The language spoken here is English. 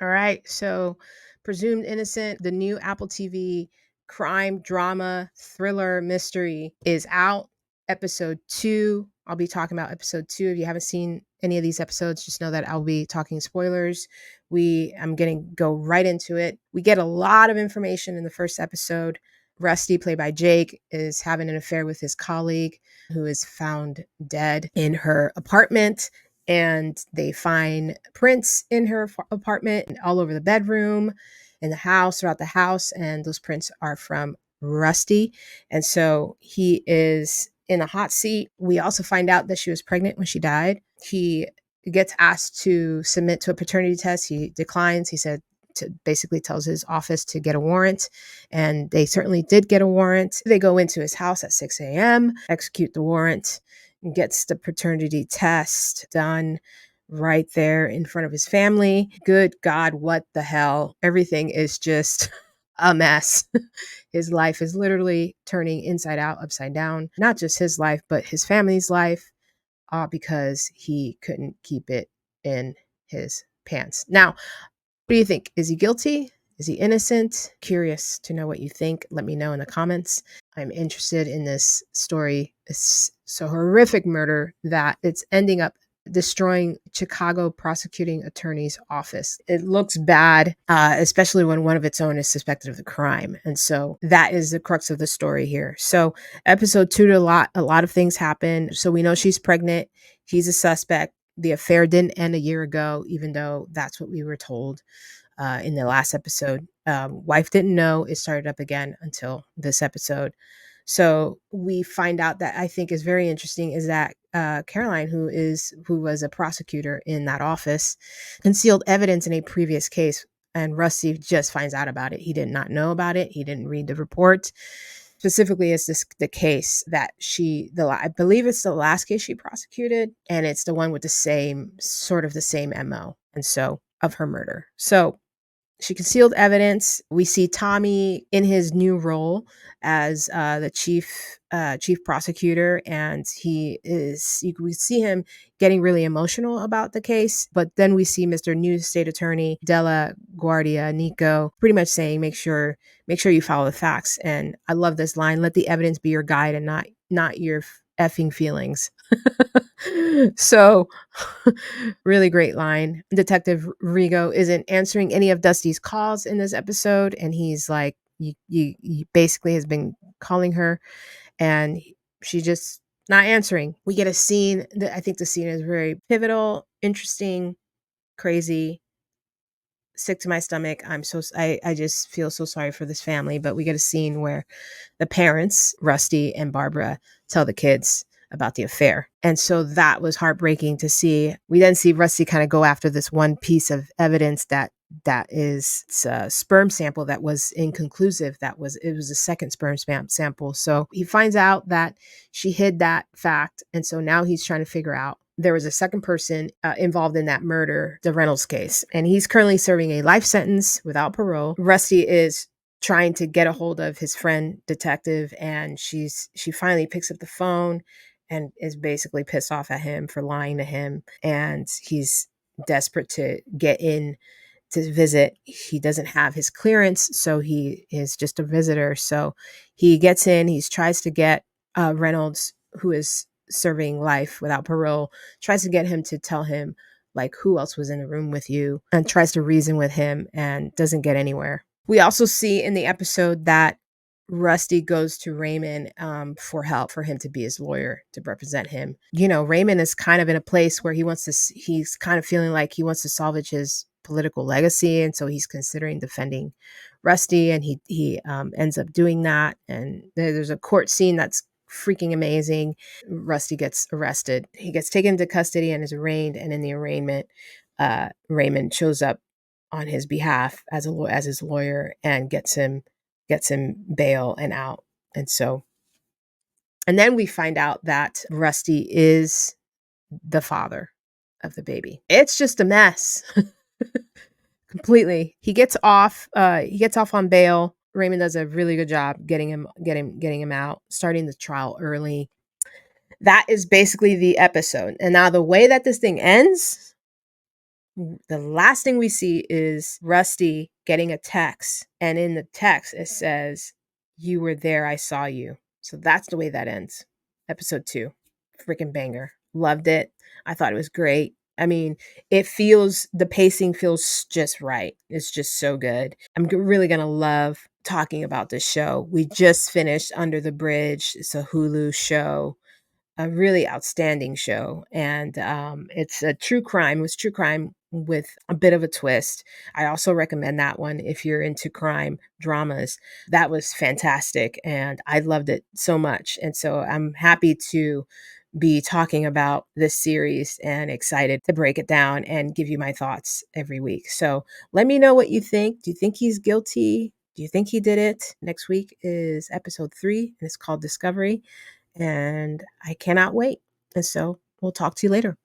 All right. So, Presumed Innocent, the new Apple TV crime, drama, thriller, mystery is out. Episode 2. I'll be talking about episode 2. If you haven't seen any of these episodes, just know that I'll be talking spoilers. I'm going to go right into it. We get a lot of information in the first episode. Rusty, played by Jake, is having an affair with his colleague who is found dead in her apartment, and they find prints in her apartment and all over the bedroom, in the house, throughout the house, and those prints are from Rusty. And so he is in a hot seat. We also find out that she was pregnant when she died. He gets asked to submit to a paternity test. He declines. He said, basically tells his office to get a warrant, and they certainly did get a warrant. They go into his house at 6 a.m., execute the warrant, and gets the paternity test done right there in front of his family. Good God, what the hell? Everything is just a mess. His life is literally turning inside out, upside down. Not just his life, but his family's life, because he couldn't keep it in his pants. Now, what do you think? Is he guilty? Is he innocent? Curious to know what you think. Let me know in the comments. I'm interested in this story. It's so horrific murder that it's ending up destroying Chicago prosecuting attorney's office. It looks bad, especially when one of its own is suspected of the crime. And so that is the crux of the story here. So episode 2, a lot of things happen. So we know she's pregnant. He's a suspect. The affair didn't end a year ago, even though that's what we were told in the last episode. Wife didn't know it started up again until this episode. So we find out that I think is very interesting is that Caroline, who was a prosecutor in that office, concealed evidence in a previous case, and Rusty just finds out about it. He did not know about it. He didn't read the report. Specifically, it's the case that I believe it's the last case she prosecuted, and it's the one with the same MO, and so of her murder. So she concealed evidence. We see Tommy in his new role as the chief prosecutor, and we see him getting really emotional about the case. But then we see Mr. New State Attorney Della Guardia Nico pretty much saying, make sure you follow the facts. And I love this line: "Let the evidence be your guide, and not your effing feelings." So really great line. Detective Rigo isn't answering any of Dusty's calls in this episode, and he's like, you basically has been calling her, and she just not answering. We get a scene that I think the scene is very pivotal, interesting, crazy, sick to my stomach. I just feel so sorry for this family. But we get a scene where the parents, Rusty and Barbara, tell the kids about the affair. And so that was heartbreaking to see. We then see Rusty kind of go after this one piece of evidence that is a sperm sample that was inconclusive. It was a second sperm sample. So he finds out that she hid that fact. And so now he's trying to figure out there was a second person involved in that murder, the Reynolds case. And he's currently serving a life sentence without parole. Rusty is trying to get a hold of his friend detective, and she finally picks up the phone and is basically pissed off at him for lying to him. And he's desperate to get in to visit. He doesn't have his clearance, so he is just a visitor. So he gets in, he tries to get Reynolds, who is serving life without parole, tries to get him to tell him like who else was in the room with you, and tries to reason with him and doesn't get anywhere. We also see in the episode that Rusty goes to Raymond for help, for him to be his lawyer, to represent him. Raymond is kind of in a place where he's kind of feeling like he wants to salvage his political legacy, and so he's considering defending Rusty, and he ends up doing that. And there's a court scene that's freaking amazing. Rusty gets arrested. He gets taken into custody and is arraigned, and in the arraignment, Raymond shows up on his behalf as his lawyer and gets him bail and out. And then we find out that Rusty is the father of the baby. It's just a mess. Completely. He gets off on bail. Raymond does a really good job getting him out, starting the trial early. That is basically the episode. And now the way that this thing ends, The last thing we see is Rusty getting a text. And in the text, it says, "You were there. I saw you." So that's the way that ends. Episode 2. Freaking banger. Loved it. I thought it was great. I mean, the pacing feels just right. It's just so good. I'm really going to love talking about this show. We just finished Under the Bridge. It's a Hulu show, a really outstanding show. And it's a true crime. It was true crime with a bit of a twist. I also recommend that one if you're into crime dramas. That was fantastic. And I loved it so much. And so I'm happy to be talking about this series and excited to break it down and give you my thoughts every week. So let me know what you think. Do you think he's guilty? Do you think he did it? Next week is episode 3, and it's called Discovery. And I cannot wait. And so we'll talk to you later.